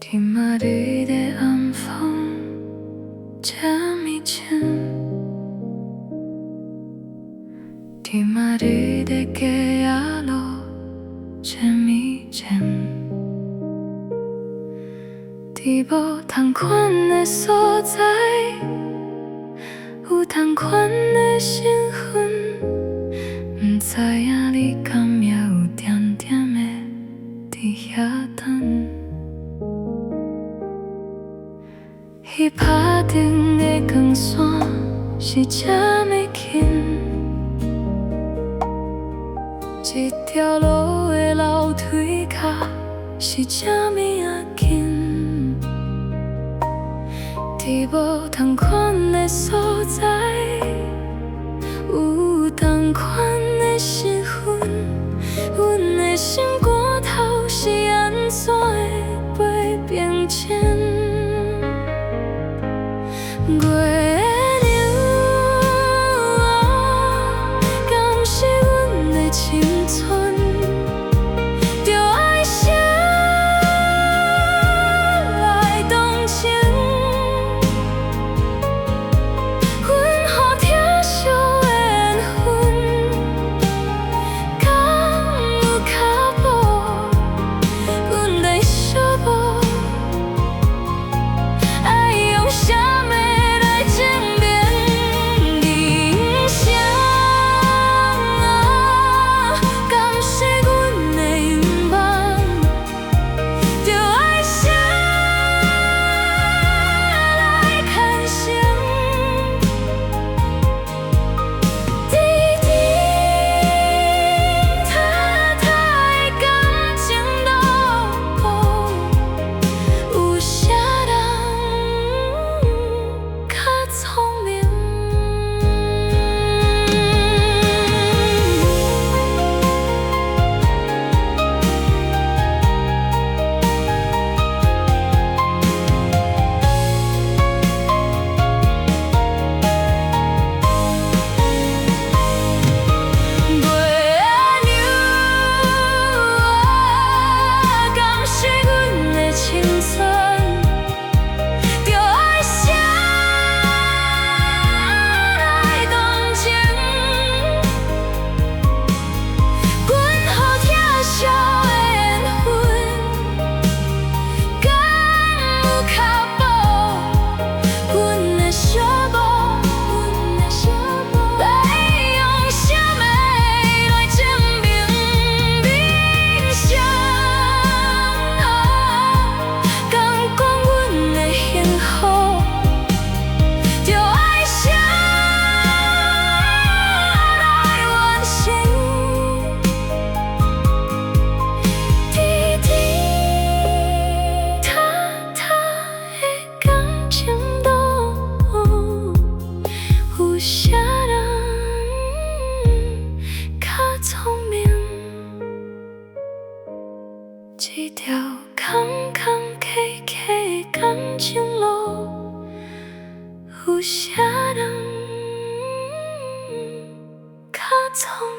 天马里的暗风这么深，天马里的街仔路这么浅，伫无同款的所在，有同款的身份，不知影你敢也有点点的伫遐等。彼打灯的光线是这么近，一条路的楼梯脚是这么啊近，伫无同款的所在，有同款的身份，阮的心肝头是安怎会飞变迁？月的牛啊，敢是阮的青春？着爱谁来同情？阮好疼惜的缘分，敢有脚步？阮在相无，爱用啥物？一条坎坎坷坷的感情路，有啥人较聪明？